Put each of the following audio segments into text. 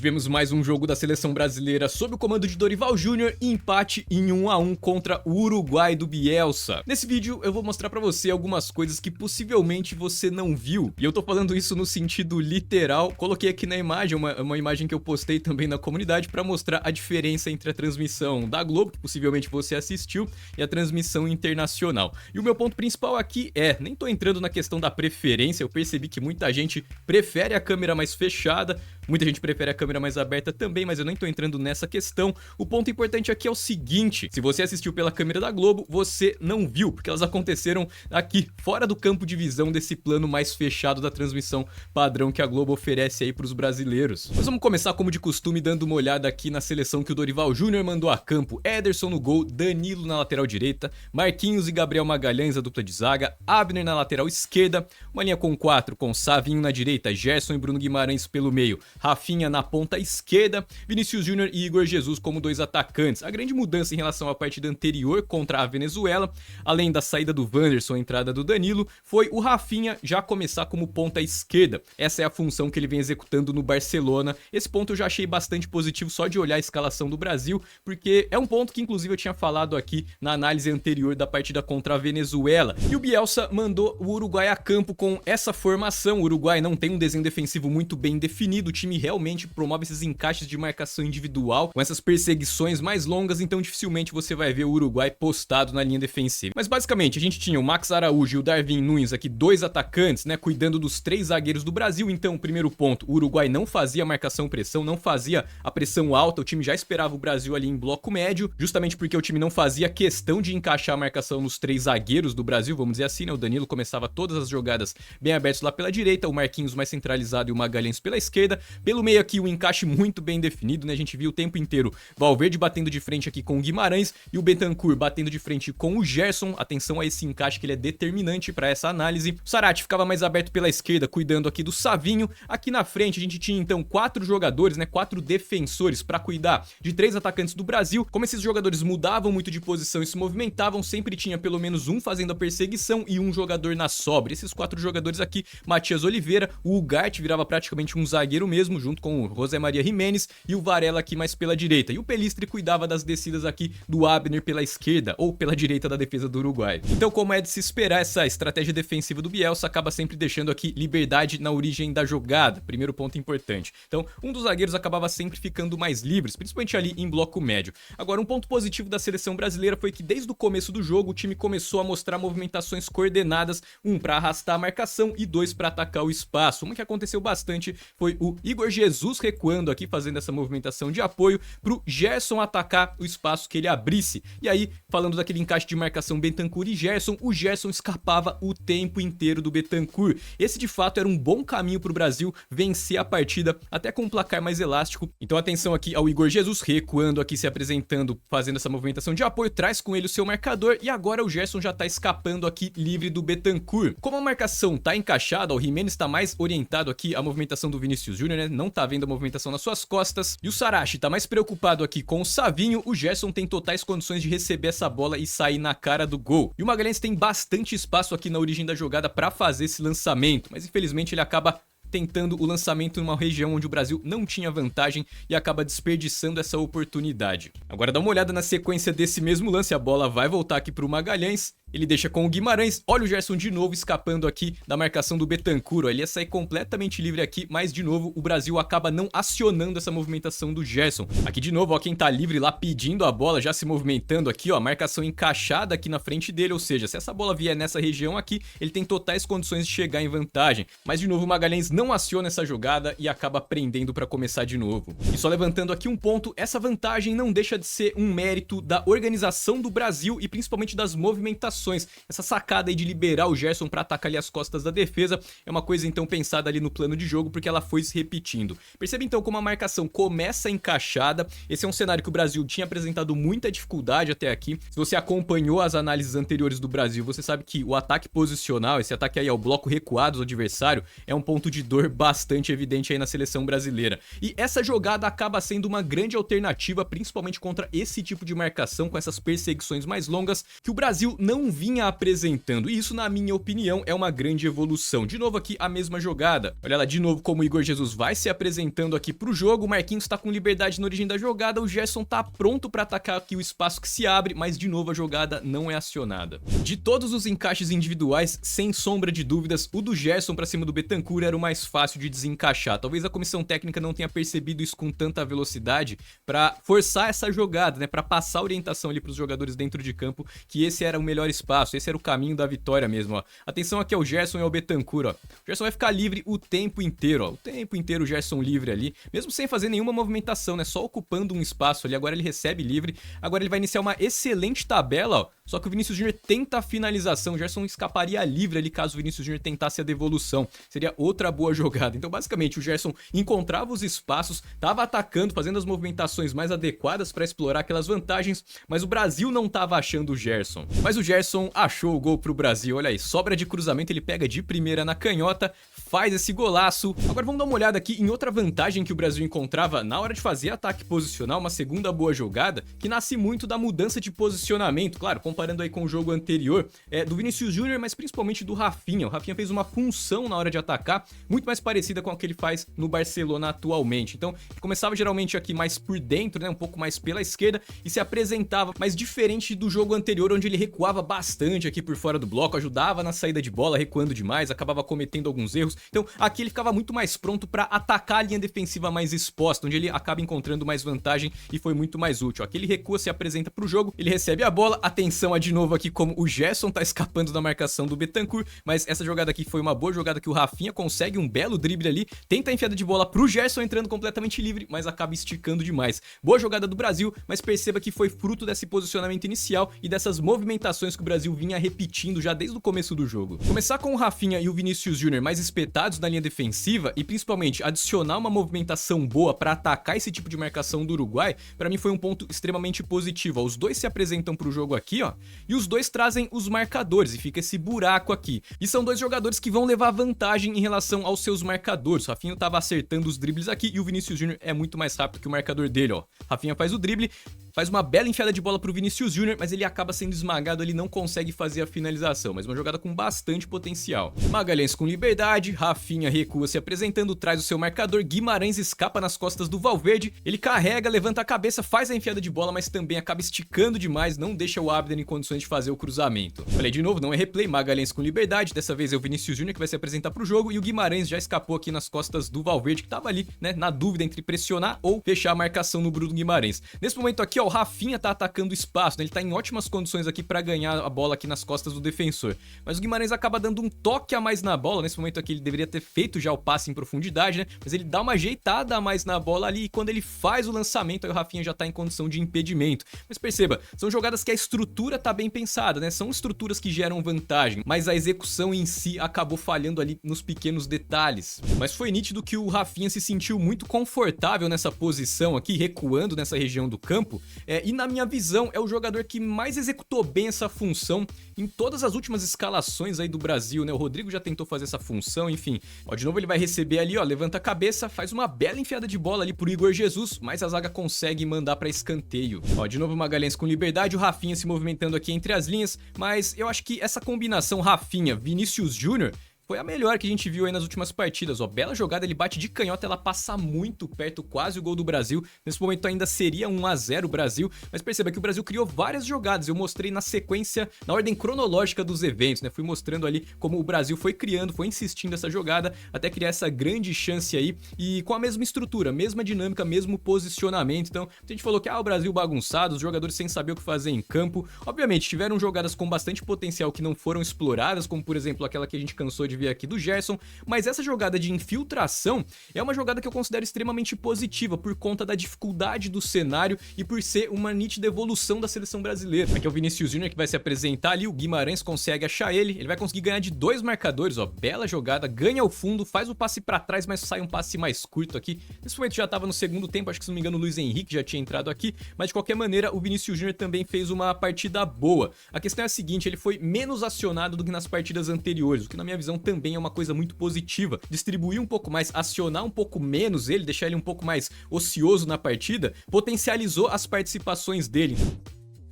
tivemos mais um jogo da seleção brasileira sob o comando de Dorival Júnior e empate em 1 a 1 contra o Uruguai do Bielsa. Nesse vídeo eu vou mostrar pra você algumas coisas que possivelmente você não viu, e eu tô falando isso no sentido literal. Coloquei aqui na imagem, uma imagem que eu postei também na comunidade pra mostrar a diferença entre a transmissão da Globo, que possivelmente você assistiu, e a transmissão internacional. E o meu ponto principal aqui nem tô entrando na questão da preferência, eu percebi que muita gente prefere a câmera mais fechada, muita gente prefere a câmera mais aberta também, mas eu nem tô entrando nessa questão. O ponto importante aqui é o seguinte: se você assistiu pela câmera da Globo, você não viu, porque elas aconteceram aqui, fora do campo de visão desse plano mais fechado da transmissão padrão que a Globo oferece aí pros brasileiros. Mas vamos começar como de costume dando uma olhada aqui na seleção que o Dorival Júnior mandou a campo. Ederson no gol, Danilo na lateral direita, Marquinhos e Gabriel Magalhães a dupla de zaga, Abner na lateral esquerda, uma linha com 4 com Savinho na direita, Gerson e Bruno Guimarães pelo meio, Rafinha na ponta esquerda, Vinícius Júnior e Igor Jesus como dois atacantes. A grande mudança em relação à partida anterior contra a Venezuela, além da saída do Wanderson e a entrada do Danilo, foi o Rafinha já começar como ponta esquerda. Essa é a função que ele vem executando no Barcelona. Esse ponto eu já achei bastante positivo só de olhar a escalação do Brasil, porque é um ponto que inclusive eu tinha falado aqui na análise anterior da partida contra a Venezuela. E o Bielsa mandou o Uruguai a campo com essa formação. O Uruguai não tem um desenho defensivo muito bem definido, o time realmente promove esses encaixes de marcação individual, com essas perseguições mais longas, então dificilmente você vai ver o Uruguai postado na linha defensiva. Mas basicamente a gente tinha o Max Araújo e o Darwin Núñez aqui, dois atacantes, né, cuidando dos três zagueiros do Brasil. Então, primeiro ponto, o Uruguai não fazia marcação-pressão, não fazia a pressão alta, o time já esperava o Brasil ali em bloco médio, justamente porque o time não fazia questão de encaixar a marcação nos três zagueiros do Brasil, vamos dizer assim, né, o Danilo começava todas as jogadas bem abertos lá pela direita, o Marquinhos mais centralizado e o Magalhães pela esquerda. Pelo meio aqui o encaixe muito bem definido, né? A gente viu o tempo inteiro Valverde batendo de frente aqui com o Guimarães e o Bentancur batendo de frente com o Gerson. Atenção a esse encaixe que ele é determinante para essa análise. O Sarate ficava mais aberto pela esquerda, cuidando aqui do Savinho. Aqui na frente a gente tinha então 4 jogadores, né? 4 defensores para cuidar de 3 atacantes do Brasil. Como esses jogadores mudavam muito de posição e se movimentavam, sempre tinha pelo menos um fazendo a perseguição e um jogador na sobra. Esses 4 jogadores aqui, Matias Oliveira, o Ugarte virava praticamente um zagueiro mesmo, junto com o José Maria Jimenez e o Varela aqui mais pela direita. E o Pelistri cuidava das descidas aqui do Abner pela esquerda ou pela direita da defesa do Uruguai. Então, como é de se esperar, essa estratégia defensiva do Bielsa acaba sempre deixando aqui liberdade na origem da jogada. Primeiro ponto importante. Então, um dos zagueiros acabava sempre ficando mais livres, principalmente ali em bloco médio. Agora, um ponto positivo da seleção brasileira foi que desde o começo do jogo o time começou a mostrar movimentações coordenadas, um para arrastar a marcação e 2 para atacar o espaço. Uma que aconteceu bastante foi o Igor Jesus recuando aqui, fazendo essa movimentação de apoio pro Gerson atacar o espaço que ele abrisse. E aí, falando daquele encaixe de marcação Bentancur e Gerson, o Gerson escapava o tempo inteiro do Bentancur. Esse de fato era um bom caminho pro Brasil vencer a partida, até com um placar mais elástico. Então atenção aqui ao Igor Jesus recuando aqui, se apresentando, fazendo essa movimentação de apoio, traz com ele o seu marcador e agora o Gerson já tá escapando aqui livre do Bentancur. Como a marcação tá encaixada, o Jimenez tá mais orientado aqui à movimentação do Vinícius Júnior, né? Não tá vendo a movimentação nas suas costas. E o Sarate tá mais preocupado aqui com o Savinho. O Gerson tem totais condições de receber essa bola e sair na cara do gol. E o Magalhães tem bastante espaço aqui na origem da jogada para fazer esse lançamento, mas infelizmente ele acaba tentando o lançamento numa região onde o Brasil não tinha vantagem e acaba desperdiçando essa oportunidade. Agora dá uma olhada na sequência desse mesmo lance, a bola vai voltar aqui pro Magalhães. Ele deixa com o Guimarães, olha o Gerson de novo escapando aqui da marcação do Bentancur, ele ia sair completamente livre aqui, mas de novo o Brasil acaba não acionando essa movimentação do Gerson. Aqui de novo, ó, quem tá livre lá pedindo a bola, já se movimentando aqui, ó, marcação encaixada aqui na frente dele, ou seja, se essa bola vier nessa região aqui, ele tem totais condições de chegar em vantagem. Mas de novo o Magalhães não aciona essa jogada e acaba prendendo para começar de novo. E só levantando aqui um ponto, essa vantagem não deixa de ser um mérito da organização do Brasil e principalmente das movimentações. Essa sacada aí de liberar o Gerson para atacar ali as costas da defesa é uma coisa então pensada ali no plano de jogo, porque ela foi se repetindo. Percebe então como a marcação começa encaixada. Esse é um cenário que o Brasil tinha apresentado muita dificuldade até aqui. Se você acompanhou as análises anteriores do Brasil, você sabe que o ataque posicional, esse ataque aí ao bloco recuado do adversário, é um ponto de dor bastante evidente aí na seleção brasileira. E essa jogada acaba sendo uma grande alternativa, principalmente contra esse tipo de marcação, com essas perseguições mais longas, que o Brasil não não vinha apresentando. E isso, na minha opinião, é uma grande evolução. De novo aqui, a mesma jogada. Olha lá, de novo como o Igor Jesus vai se apresentando aqui pro jogo. O Marquinhos tá com liberdade na origem da jogada. O Gerson tá pronto pra atacar aqui o espaço que se abre, mas de novo a jogada não é acionada. De todos os encaixes individuais, sem sombra de dúvidas, o do Gerson pra cima do Betancur era o mais fácil de desencaixar. Talvez a comissão técnica não tenha percebido isso com tanta velocidade pra forçar essa jogada, né? Pra passar a orientação ali pros jogadores dentro de campo, que esse era o melhor espaço, esse era o caminho da vitória mesmo, ó. Atenção aqui ao Gerson e ao Betancur, ó. O Gerson vai ficar livre o tempo inteiro, ó. O tempo inteiro o Gerson livre ali, mesmo sem fazer nenhuma movimentação, né? Só ocupando um espaço ali. Agora ele recebe livre. Agora ele vai iniciar uma excelente tabela, ó. Só que o Vinícius Júnior tenta a finalização. O Gerson escaparia livre ali caso o Vinícius Júnior tentasse a devolução. Seria outra boa jogada. Então, basicamente, o Gerson encontrava os espaços, tava atacando, fazendo as movimentações mais adequadas para explorar aquelas vantagens, mas o Brasil não tava achando o Gerson. Mas o Gerson achou o gol pro Brasil. Olha aí, sobra de cruzamento, ele pega de primeira na canhota, faz esse golaço. Agora vamos dar uma olhada aqui em outra vantagem que o Brasil encontrava na hora de fazer ataque posicional, uma segunda boa jogada, que nasce muito da mudança de posicionamento, claro, comparando aí com o jogo anterior, do Vinícius Júnior, mas principalmente do Rafinha. O Rafinha fez uma função na hora de atacar, muito mais parecida com a que ele faz no Barcelona atualmente. Então, ele começava geralmente aqui mais por dentro, né, um pouco mais pela esquerda, e se apresentava, mas diferente do jogo anterior, onde ele recuava bastante aqui por fora do bloco, ajudava na saída de bola, recuando demais, acabava cometendo alguns erros. Então, aqui ele ficava muito mais pronto para atacar a linha defensiva mais exposta, onde ele acaba encontrando mais vantagem e foi muito mais útil. Aqui ele recua, se apresenta pro jogo, ele recebe a bola, atenção a de novo aqui como o Gerson tá escapando da marcação do Betancur, mas essa jogada aqui foi uma boa jogada que o Rafinha consegue um belo drible ali, tenta a enfiada de bola pro Gerson entrando completamente livre, mas acaba esticando demais. Boa jogada do Brasil, mas perceba que foi fruto desse posicionamento inicial e dessas movimentações que o Brasil vinha repetindo já desde o começo do jogo. Começar com o Rafinha e o Vinícius Júnior mais espetados na linha defensiva e principalmente adicionar uma movimentação boa para atacar esse tipo de marcação do Uruguai, para mim foi um ponto extremamente positivo. Ó, os dois se apresentam pro jogo aqui, ó, e os dois trazem os marcadores e fica esse buraco aqui. E são dois jogadores que vão levar vantagem em relação aos seus marcadores. O Rafinha tava acertando os dribles aqui e o Vinícius Júnior é muito mais rápido que o marcador dele, ó. Rafinha faz o drible, faz uma bela enfiada de bola pro Vinícius Júnior, mas ele acaba sendo esmagado, ele não consegue fazer a finalização, mas uma jogada com bastante potencial. Magalhães com liberdade, Rafinha recua se apresentando, traz o seu marcador, Guimarães escapa nas costas do Valverde, ele carrega, levanta a cabeça, faz a enfiada de bola, mas também acaba esticando demais, não deixa o Abner em condições de fazer o cruzamento. Falei de novo, não é replay, Magalhães com liberdade, dessa vez é o Vinícius Júnior que vai se apresentar pro jogo e o Guimarães já escapou aqui nas costas do Valverde, que tava ali, né, na dúvida entre pressionar ou fechar a marcação no Bruno Guimarães. Nesse momento aqui, ó, o Rafinha tá atacando o espaço, né? Ele tá em ótimas condições aqui pra ganhar a bola aqui nas costas do defensor, mas o Guimarães acaba dando um toque a mais na bola. Nesse momento aqui ele deveria ter feito já o passe em profundidade, né? Mas ele dá uma ajeitada a mais na bola ali e quando ele faz o lançamento, aí o Rafinha já tá em condição de impedimento. Mas perceba, são jogadas que a estrutura tá bem pensada, né? São estruturas que geram vantagem, mas a execução em si acabou falhando ali nos pequenos detalhes. Mas foi nítido que o Rafinha se sentiu muito confortável nessa posição aqui, recuando nessa região do campo, e na minha visão é o jogador que mais executou bem essa função em todas as últimas escalações aí do Brasil, né? O Rodrigo já tentou fazer essa função, enfim. Ó, de novo ele vai receber ali, ó, levanta a cabeça, faz uma bela enfiada de bola ali pro Igor Jesus, mas a zaga consegue mandar pra escanteio. Ó, de novo o Magalhães com liberdade, o Rafinha se movimentando aqui entre as linhas, mas eu acho que essa combinação Rafinha, Vinícius Júnior foi a melhor que a gente viu aí nas últimas partidas, ó, bela jogada, ele bate de canhota, ela passa muito perto, quase o gol do Brasil, nesse momento ainda seria 1 a 0 o Brasil, mas perceba que o Brasil criou várias jogadas, eu mostrei na sequência, na ordem cronológica dos eventos, né, fui mostrando ali como o Brasil foi criando, foi insistindo essa jogada, até criar essa grande chance aí, e com a mesma estrutura, mesma dinâmica, mesmo posicionamento. Então, a gente falou que, o Brasil bagunçado, os jogadores sem saber o que fazer em campo, obviamente tiveram jogadas com bastante potencial que não foram exploradas, como por exemplo aquela que a gente cansou de ver aqui do Gerson, mas essa jogada de infiltração é uma jogada que eu considero extremamente positiva por conta da dificuldade do cenário e por ser uma nítida evolução da seleção brasileira. Aqui é o Vinícius Júnior que vai se apresentar ali, o Guimarães consegue achar ele vai conseguir ganhar de 2 marcadores, ó, bela jogada, ganha o fundo, faz o passe pra trás, mas sai um passe mais curto aqui. Nesse momento já tava no segundo tempo, acho que se não me engano o Luiz Henrique já tinha entrado aqui, mas de qualquer maneira o Vinícius Júnior também fez uma partida boa. A questão é a seguinte, ele foi menos acionado do que nas partidas anteriores, o que na minha visão também é uma coisa muito positiva. Distribuir um pouco mais, acionar um pouco menos ele, deixar ele um pouco mais ocioso na partida, potencializou as participações dele.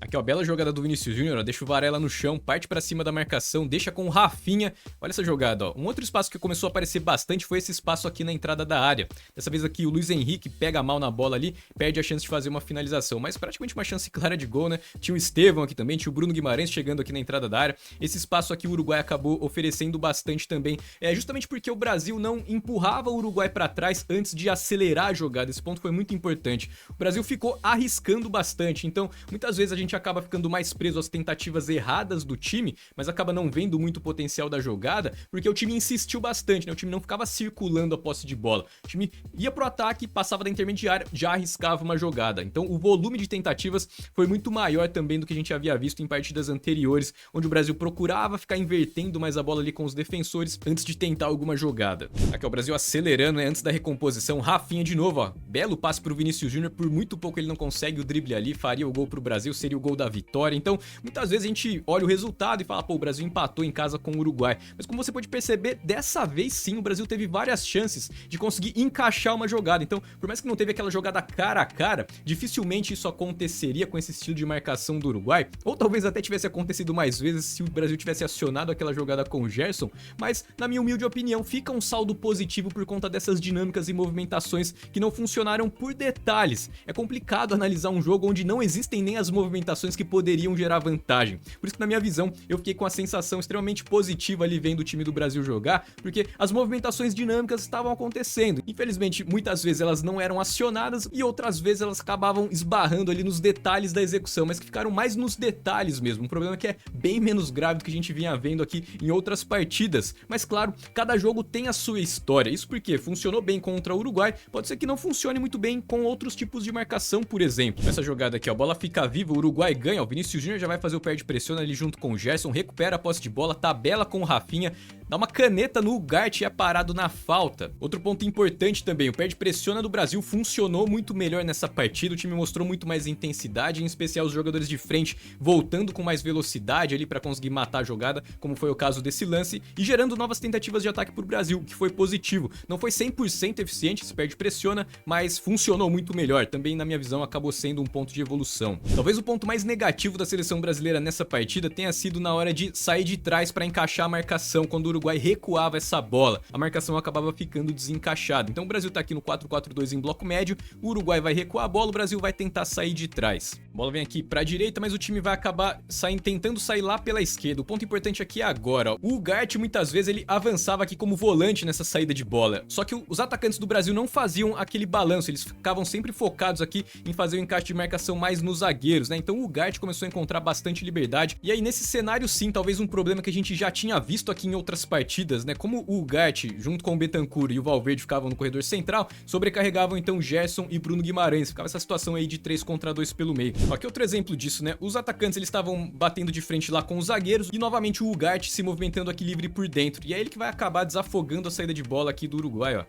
Aqui, ó, bela jogada do Vinícius Júnior, ó, deixa o Varela no chão, parte pra cima da marcação, deixa com o Rafinha. Olha essa jogada, ó. Um outro espaço que começou a aparecer bastante foi esse espaço aqui na entrada da área. Dessa vez aqui o Luiz Henrique pega mal na bola ali, perde a chance de fazer uma finalização, mas praticamente uma chance clara de gol, né? Tinha o Estevão aqui também, tinha o Bruno Guimarães chegando aqui na entrada da área. Esse espaço aqui o Uruguai acabou oferecendo bastante também, justamente porque o Brasil não empurrava o Uruguai pra trás antes de acelerar a jogada. Esse ponto foi muito importante. O Brasil ficou arriscando bastante, então muitas vezes a gente acaba ficando mais preso às tentativas erradas do time, mas acaba não vendo muito o potencial da jogada, porque o time insistiu bastante, né? O time não ficava circulando a posse de bola. O time ia pro ataque, passava da intermediária, já arriscava uma jogada. Então o volume de tentativas foi muito maior também do que a gente havia visto em partidas anteriores, onde o Brasil procurava ficar invertendo mais a bola ali com os defensores antes de tentar alguma jogada. Aqui, ó, o Brasil acelerando, né? Antes da recomposição, Rafinha de novo, ó. Belo passe pro Vinícius Júnior, por muito pouco ele não consegue o drible ali, faria o gol pro Brasil, seria o gol da vitória. Então, muitas vezes a gente olha o resultado e fala, pô, o Brasil empatou em casa com o Uruguai. Mas como você pode perceber, dessa vez sim, o Brasil teve várias chances de conseguir encaixar uma jogada. Então, por mais que não teve aquela jogada cara a cara, dificilmente isso aconteceria com esse estilo de marcação do Uruguai. Ou talvez até tivesse acontecido mais vezes se o Brasil tivesse acionado aquela jogada com o Gerson. Mas, na minha humilde opinião, fica um saldo positivo por conta dessas dinâmicas e movimentações que não funcionaram por detalhes. É complicado analisar um jogo onde não existem nem as movimentações que poderiam gerar vantagem. Por isso que, na minha visão, eu fiquei com a sensação extremamente positiva ali vendo o time do Brasil jogar, porque as movimentações dinâmicas estavam acontecendo. Infelizmente, muitas vezes elas não eram acionadas e outras vezes elas acabavam esbarrando ali nos detalhes da execução, mas que ficaram mais nos detalhes mesmo. Um problema que é bem menos grave do que a gente vinha vendo aqui em outras partidas. Mas claro, cada jogo tem a sua história. Isso porque funcionou bem contra o Uruguai, pode ser que não funcione muito bem com outros tipos de marcação, por exemplo. Nessa jogada aqui, ó, a bola fica viva, o Uruguai ganha, o Vinícius Júnior já vai fazer o perde-pressiona ali junto com o Gerson, recupera a posse de bola, tabela com o Rafinha, dá uma caneta no Ugarte e é parado na falta. Outro ponto importante também, o perde-pressiona do Brasil funcionou muito melhor nessa partida, o time mostrou muito mais intensidade, em especial os jogadores de frente voltando com mais velocidade ali para conseguir matar a jogada, como foi o caso desse lance, e gerando novas tentativas de ataque pro Brasil, o que foi positivo. Não foi 100% eficiente, se perde-pressiona, mas funcionou muito melhor. Também, na minha visão, acabou sendo um ponto de evolução. Talvez o ponto mais negativo da seleção brasileira nessa partida tenha sido na hora de sair de trás para encaixar a marcação, quando o Uruguai recuava essa bola. A marcação acabava ficando desencaixada. Então o Brasil tá aqui no 4-4-2 em bloco médio, o Uruguai vai recuar a bola, o Brasil vai tentar sair de trás. A bola vem aqui pra direita, mas o time vai acabar tentando sair lá pela esquerda. O ponto importante aqui é agora, ó. O Ugarte muitas vezes ele avançava aqui como volante nessa saída de bola. Só que os atacantes do Brasil não faziam aquele balanço, eles ficavam sempre focados aqui em fazer o encaixe de marcação mais nos zagueiros, né? Então o Ugarte começou a encontrar bastante liberdade. E aí nesse cenário sim, talvez um problema que a gente já tinha visto aqui em outras partidas, né? Como o Ugarte, junto com o Bentancur e o Valverde ficavam no corredor central, sobrecarregavam então Gerson e Bruno Guimarães. Ficava essa situação aí de 3 contra 2 pelo meio. Aqui outro exemplo disso, né? Os atacantes eles estavam batendo de frente lá com os zagueiros e novamente o Ugarte se movimentando aqui livre por dentro. E é ele que vai acabar desafogando a saída de bola aqui do Uruguai, ó.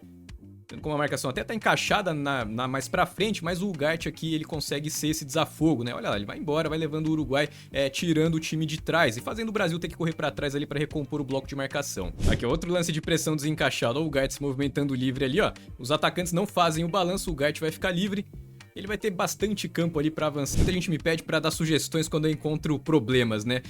Como a marcação até tá encaixada mais pra frente, mas o Ugarte aqui ele consegue ser esse desafogo, né? Olha lá, ele vai embora, vai levando o Uruguai, tirando o time de trás e fazendo o Brasil ter que correr pra trás ali pra recompor o bloco de marcação. Aqui outro lance de pressão desencaixado, ó, o Ugarte se movimentando livre ali, ó. Os atacantes não fazem o balanço, o Ugarte vai ficar livre. Ele vai ter bastante campo ali pra avançar. Muita gente me pede pra dar sugestões quando eu encontro problemas, né?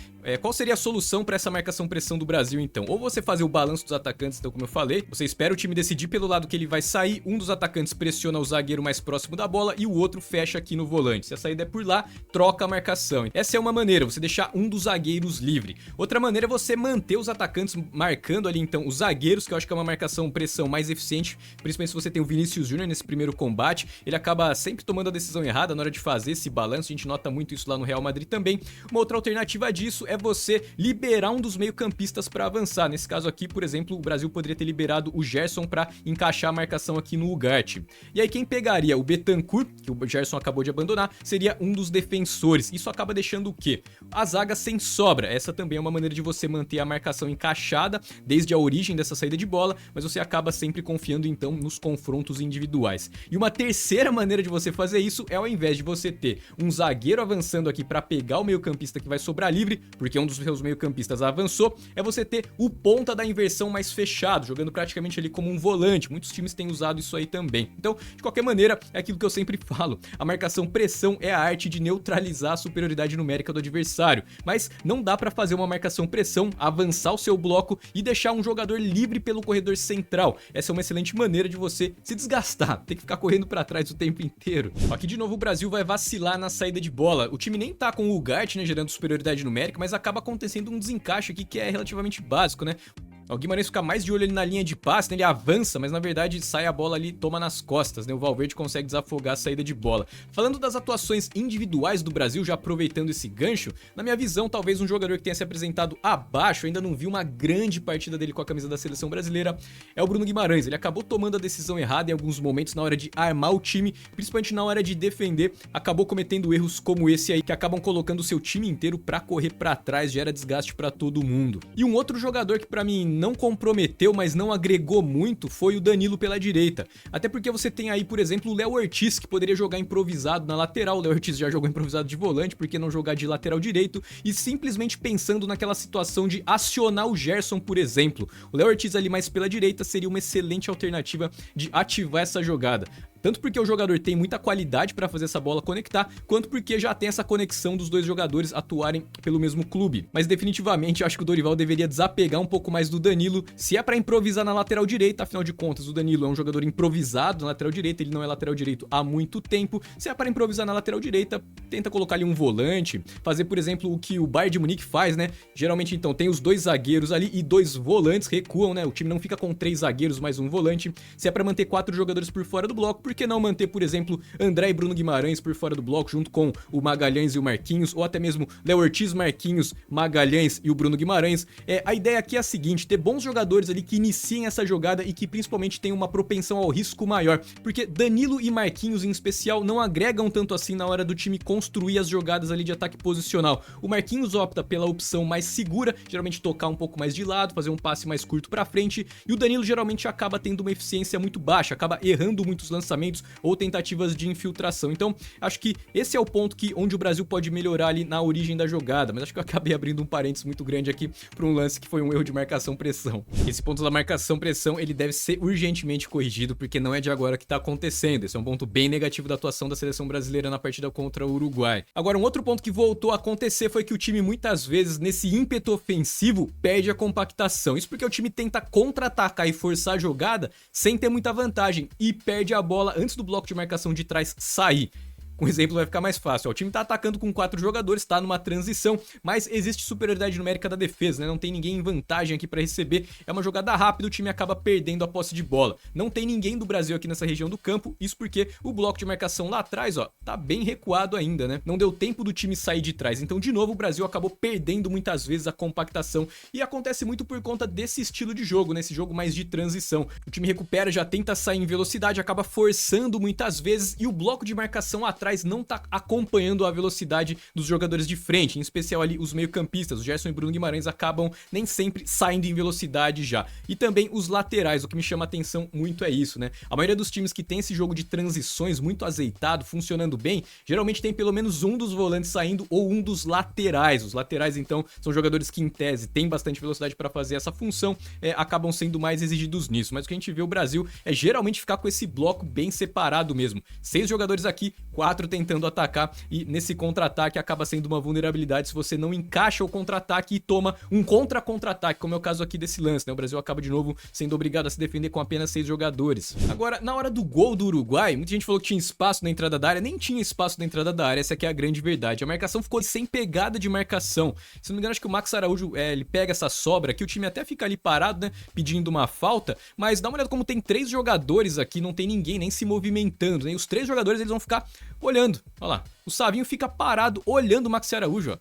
Qual seria a solução pra essa marcação-pressão do Brasil, então? Ou você fazer o balanço dos atacantes, então como eu falei, você espera o time decidir pelo lado que ele vai sair, um dos atacantes pressiona o zagueiro mais próximo da bola e o outro fecha aqui no volante. Se a saída é por lá, troca a marcação. Essa é uma maneira, você deixar um dos zagueiros livre. Outra maneira é você manter os atacantes marcando ali, então, os zagueiros, que eu acho que é uma marcação-pressão mais eficiente, principalmente se você tem o Vinícius Júnior nesse primeiro combate, ele acaba sempre tomando a decisão errada na hora de fazer esse balanço, a gente nota muito isso lá no Real Madrid também. Uma outra alternativa disso é você liberar um dos meio-campistas para avançar. Nesse caso aqui, por exemplo, o Brasil poderia ter liberado o Gerson para encaixar a marcação aqui no Ugarte. E aí quem pegaria o Bentancur, que o Gerson acabou de abandonar, seria um dos defensores. Isso acaba deixando o quê? A zaga sem sobra. Essa também é uma maneira de você manter a marcação encaixada desde a origem dessa saída de bola, mas você acaba sempre confiando então nos confrontos individuais. E uma terceira maneira de você fazer fazer isso é, ao invés de você ter um zagueiro avançando aqui para pegar o meio-campista que vai sobrar livre, porque um dos seus meio-campistas avançou, é você ter o ponta da inversão mais fechado, jogando praticamente ali como um volante. Muitos times têm usado isso aí também. Então, de qualquer maneira, é aquilo que eu sempre falo, a marcação pressão é a arte de neutralizar a superioridade numérica do adversário, mas não dá para fazer uma marcação pressão, avançar o seu bloco e deixar um jogador livre pelo corredor central. Essa é uma excelente maneira de você se desgastar, ter que ficar correndo para trás o tempo inteiro. Aqui de novo o Brasil vai vacilar na saída de bola. O time nem tá com o Ugarte, né, gerando superioridade numérica, mas acaba acontecendo um desencaixe aqui que é relativamente básico, né? O Guimarães fica mais de olho ali na linha de passe, né? Ele avança, mas na verdade sai a bola ali e toma nas costas, né? O Valverde consegue desafogar a saída de bola. Falando das atuações individuais do Brasil, já aproveitando esse gancho, na minha visão, talvez um jogador que tenha se apresentado abaixo, ainda não vi uma grande partida dele com a camisa da seleção brasileira, é o Bruno Guimarães. Ele acabou tomando a decisão errada em alguns momentos na hora de armar o time, principalmente na hora de defender, acabou cometendo erros como esse aí, que acabam colocando o seu time inteiro pra correr pra trás, gera desgaste pra todo mundo. E um outro jogador que pra mim não comprometeu, mas não agregou muito, foi o Danilo pela direita. Até porque você tem aí, por exemplo, o Léo Ortiz, que poderia jogar improvisado na lateral. O Léo Ortiz já jogou improvisado de volante, por que não jogar de lateral direito? E simplesmente pensando naquela situação de acionar o Gerson, por exemplo. O Léo Ortiz ali mais pela direita seria uma excelente alternativa de ativar essa jogada. Tanto porque o jogador tem muita qualidade para fazer essa bola conectar, quanto porque já tem essa conexão dos dois jogadores atuarem pelo mesmo clube. Mas definitivamente eu acho que o Dorival deveria desapegar um pouco mais do Danilo, se é para improvisar na lateral direita, afinal de contas o Danilo é um jogador improvisado na lateral direita, ele não é lateral direito há muito tempo. Se é para improvisar na lateral direita, tenta colocar ali um volante, fazer por exemplo o que o Bayern de Munique faz, né? Geralmente então tem os dois zagueiros ali e dois volantes, recuam, né? O time não fica com 3 zagueiros mais um volante. Se é para manter 4 jogadores por fora do bloco, por que não manter, por exemplo, André e Bruno Guimarães por fora do bloco, junto com o Magalhães e o Marquinhos, ou até mesmo Léo Ortiz, Marquinhos, Magalhães e o Bruno Guimarães? A ideia aqui é a seguinte, ter bons jogadores ali que iniciem essa jogada e que principalmente tenham uma propensão ao risco maior, porque Danilo e Marquinhos em especial não agregam tanto assim na hora do time construir as jogadas ali de ataque posicional. O Marquinhos opta pela opção mais segura, geralmente tocar um pouco mais de lado, fazer um passe mais curto pra frente, e o Danilo geralmente acaba tendo uma eficiência muito baixa, acaba errando muitos lançamentos ou tentativas de infiltração. Então, acho que esse é o ponto onde o Brasil pode melhorar ali na origem da jogada, mas acho que eu acabei abrindo um parênteses muito grande aqui para um lance que foi um erro de marcação-pressão. Esse ponto da marcação-pressão, ele deve ser urgentemente corrigido, porque não é de agora que tá acontecendo. Esse é um ponto bem negativo da atuação da seleção brasileira na partida contra o Uruguai. Agora, um outro ponto que voltou a acontecer foi que o time muitas vezes, nesse ímpeto ofensivo, perde a compactação. Isso porque o time tenta contra-atacar e forçar a jogada sem ter muita vantagem e perde a bola antes do bloco de marcação de trás sair. Com exemplo vai ficar mais fácil. O time tá atacando com 4 jogadores, tá numa transição, mas existe superioridade numérica da defesa, né? Não tem ninguém em vantagem aqui pra receber. É uma jogada rápida, o time acaba perdendo a posse de bola. Não tem ninguém do Brasil aqui nessa região do campo, isso porque o bloco de marcação lá atrás, ó, tá bem recuado ainda, né? Não deu tempo do time sair de trás. Então, de novo, o Brasil acabou perdendo muitas vezes a compactação e acontece muito por conta desse estilo de jogo, né? Esse jogo mais de transição. O time recupera, já tenta sair em velocidade, acaba forçando muitas vezes e o bloco de marcação atrás não tá acompanhando a velocidade dos jogadores de frente, em especial ali os meio-campistas. O Gerson e Bruno Guimarães acabam nem sempre saindo em velocidade já. E também os laterais, o que me chama a atenção muito é isso, né? A maioria dos times que tem esse jogo de transições muito azeitado, funcionando bem, geralmente tem pelo menos um dos volantes saindo ou um dos laterais. Os laterais, então, são jogadores que em tese têm bastante velocidade para fazer essa função, acabam sendo mais exigidos nisso. Mas o que a gente vê o Brasil é geralmente ficar com esse bloco bem separado mesmo. 6 jogadores aqui, 4 tentando atacar e nesse contra-ataque acaba sendo uma vulnerabilidade se você não encaixa o contra-ataque e toma um contra-contra-ataque, como é o caso aqui desse lance, né? O Brasil acaba de novo sendo obrigado a se defender com apenas 6 jogadores. Agora, na hora do gol do Uruguai, muita gente falou que tinha espaço na entrada da área, nem tinha espaço na entrada da área, essa aqui é a grande verdade. A marcação ficou sem pegada de marcação. Se não me engano, acho que o Max Araújo, ele pega essa sobra aqui, o time até fica ali parado, né, pedindo uma falta, mas dá uma olhada como tem 3 jogadores aqui, não tem ninguém nem se movimentando, né? Os 3 jogadores, eles vão ficar olhando, olha lá. O Savinho fica parado olhando o Maxi Araújo, ó.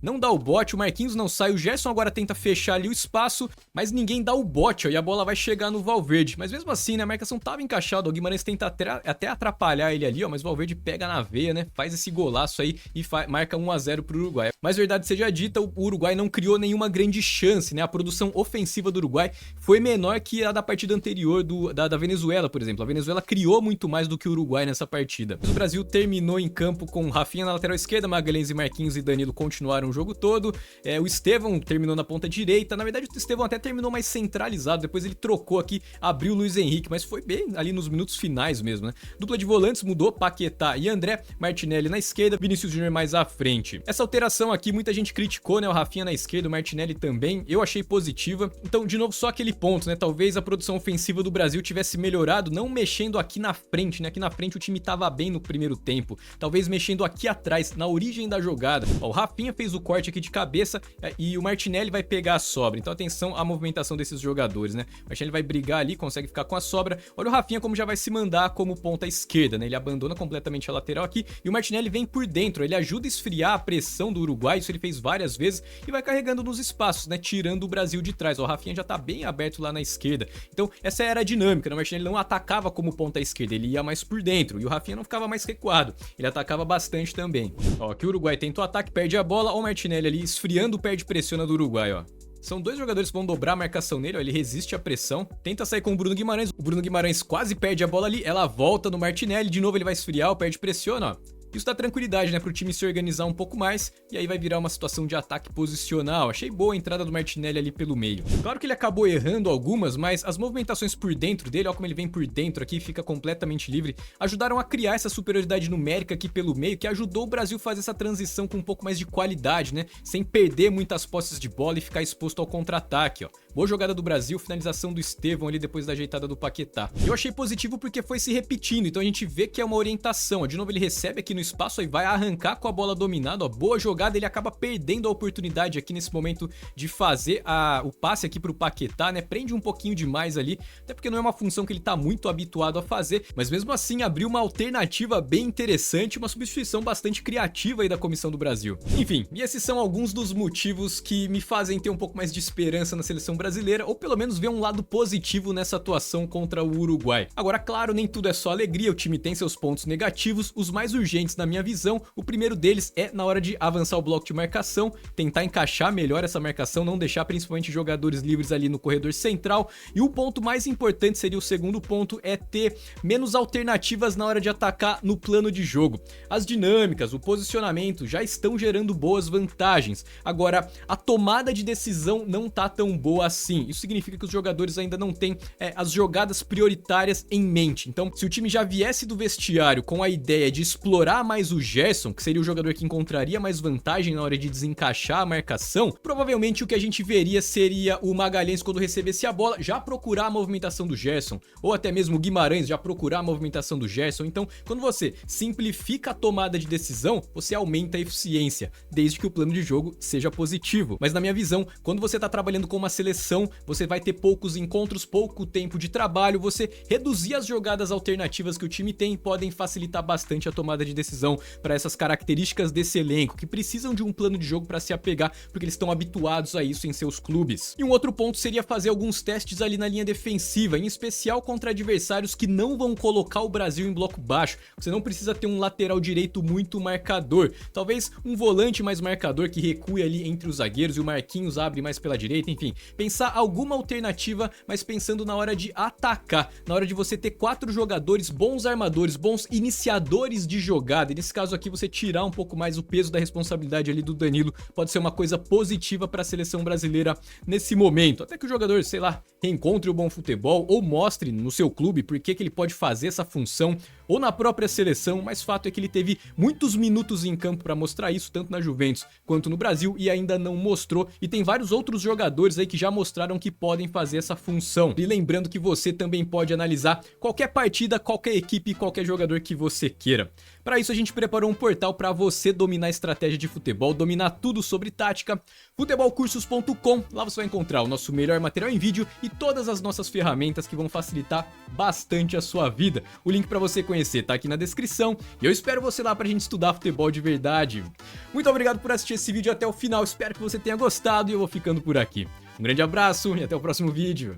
não dá o bote, o Marquinhos não sai, o Gerson agora tenta fechar ali o espaço, mas ninguém dá o bote, ó, e a bola vai chegar no Valverde. Mas mesmo assim, né, a marcação tava encaixada, o Guimarães tenta até atrapalhar ele ali, ó, mas o Valverde pega na veia, né, faz esse golaço aí e marca 1 a 0 pro Uruguai. Mas verdade seja dita, o Uruguai não criou nenhuma grande chance, né, a produção ofensiva do Uruguai foi menor que a da partida anterior da Venezuela, por exemplo. A Venezuela criou muito mais do que o Uruguai nessa partida. Mas o Brasil terminou em campo com Rafinha na lateral esquerda, Magalhães e Marquinhos e Danilo continuaram o jogo todo. O Estevão terminou na ponta direita. Na verdade, o Estevão até terminou mais centralizado. Depois ele trocou aqui, abriu o Luiz Henrique, mas foi bem ali nos minutos finais mesmo, né? Dupla de volantes mudou, Paquetá e André, Martinelli na esquerda, Vinícius Júnior mais à frente. Essa alteração aqui, muita gente criticou, né? O Rafinha na esquerda, o Martinelli também. Eu achei positiva. Então, de novo, só aquele ponto, né? Talvez a produção ofensiva do Brasil tivesse melhorado, não mexendo aqui na frente, né? Aqui na frente o time tava bem no primeiro tempo. Talvez mexendo aqui atrás, na origem da jogada. Ó, o Rafinha fez o corte aqui de cabeça e o Martinelli vai pegar a sobra. Então atenção à movimentação desses jogadores, né? O Martinelli vai brigar ali, consegue ficar com a sobra. Olha o Rafinha como já vai se mandar como ponta esquerda, né? Ele abandona completamente a lateral aqui e o Martinelli vem por dentro. Ele ajuda a esfriar a pressão do Uruguai, isso ele fez várias vezes e vai carregando nos espaços, né? Tirando o Brasil de trás. Ó, o Rafinha já tá bem aberto lá na esquerda. Então essa era a dinâmica, né? O Martinelli não atacava como ponta esquerda, ele ia mais por dentro e o Rafinha não ficava mais recuado. Ele atacava bastante também. Ó, aqui o Uruguai tenta o ataque, perde a bola, ó, o Martinelli ali esfriando, perde pressiona do Uruguai, ó. São dois jogadores que vão dobrar a marcação nele, ó, ele resiste à pressão, tenta sair com o Bruno Guimarães, o Bruno Guimarães quase perde a bola ali, ela volta no Martinelli, de novo ele vai esfriar, ó, perde pressiona, ó. Isso dá tranquilidade, né, pro time se organizar um pouco mais e aí vai virar uma situação de ataque posicional. Achei boa a entrada do Martinelli ali pelo meio. Claro que ele acabou errando algumas, mas as movimentações por dentro dele, ó como ele vem por dentro aqui, fica completamente livre, ajudaram a criar essa superioridade numérica aqui pelo meio, que ajudou o Brasil a fazer essa transição com um pouco mais de qualidade, né, sem perder muitas posses de bola e ficar exposto ao contra-ataque, ó. Boa jogada do Brasil, finalização do Estevão ali depois da ajeitada do Paquetá. Eu achei positivo porque foi se repetindo, então a gente vê que é uma orientação, ó. De novo ele recebe aqui no espaço e vai arrancar com a bola dominada, ó, boa jogada, ele acaba perdendo a oportunidade aqui nesse momento de fazer o passe aqui pro Paquetá, né, prende um pouquinho demais ali, até porque não é uma função que ele tá muito habituado a fazer, mas mesmo assim abriu uma alternativa bem interessante, uma substituição bastante criativa aí da comissão do Brasil. Enfim, e esses são alguns dos motivos que me fazem ter um pouco mais de esperança na seleção brasileira, ou pelo menos ver um lado positivo nessa atuação contra o Uruguai. Agora, claro, nem tudo é só alegria, o time tem seus pontos negativos, os mais urgentes na minha visão. O primeiro deles é na hora de avançar o bloco de marcação, tentar encaixar melhor essa marcação, não deixar principalmente jogadores livres ali no corredor central. E o ponto mais importante seria o segundo ponto, é ter menos alternativas na hora de atacar no plano de jogo. As dinâmicas, o posicionamento já estão gerando boas vantagens. Agora, a tomada de decisão não tá tão boa assim. Isso significa que os jogadores ainda não têm as jogadas prioritárias em mente. Então, se o time já viesse do vestiário com a ideia de explorar mais o Gerson, que seria o jogador que encontraria mais vantagem na hora de desencaixar a marcação, provavelmente o que a gente veria seria o Magalhães, quando recebesse a bola, já procurar a movimentação do Gerson, ou até mesmo o Guimarães já procurar a movimentação do Gerson. Então, quando você simplifica a tomada de decisão, você aumenta a eficiência, desde que o plano de jogo seja positivo. Mas na minha visão, quando você tá trabalhando com uma seleção, você vai ter poucos encontros, pouco tempo de trabalho, você reduzir as jogadas alternativas que o time tem podem facilitar bastante a tomada de decisão para essas características desse elenco, que precisam de um plano de jogo para se apegar, porque eles estão habituados a isso em seus clubes. E um outro ponto seria fazer alguns testes ali na linha defensiva, em especial contra adversários que não vão colocar o Brasil em bloco baixo. Você não precisa ter um lateral direito muito marcador, talvez um volante mais marcador que recue ali entre os zagueiros e o Marquinhos abre mais pela direita, enfim, pensar alguma alternativa, mas pensando na hora de atacar, na hora de você ter 4 jogadores, bons armadores, bons iniciadores de jogada, e nesse caso aqui você tirar um pouco mais o peso da responsabilidade ali do Danilo, pode ser uma coisa positiva para a seleção brasileira nesse momento, até que o jogador, sei lá, reencontre o bom futebol ou mostre no seu clube por que ele pode fazer essa função, ou na própria seleção, mas fato é que ele teve muitos minutos em campo para mostrar isso, tanto na Juventus quanto no Brasil, e ainda não mostrou, e tem vários outros jogadores aí que já mostraram que podem fazer essa função. E lembrando que você também pode analisar qualquer partida, qualquer equipe, qualquer jogador que você queira. Para isso a gente preparou um portal para você dominar a estratégia de futebol, dominar tudo sobre tática, futebolcursos.com. Lá você vai encontrar o nosso melhor material em vídeo e todas as nossas ferramentas que vão facilitar bastante a sua vida. O link para você conhecer tá aqui na descrição e eu espero você lá pra gente estudar futebol de verdade. Muito obrigado por assistir esse vídeo até o final, espero que você tenha gostado e eu vou ficando por aqui. Um grande abraço e até o próximo vídeo.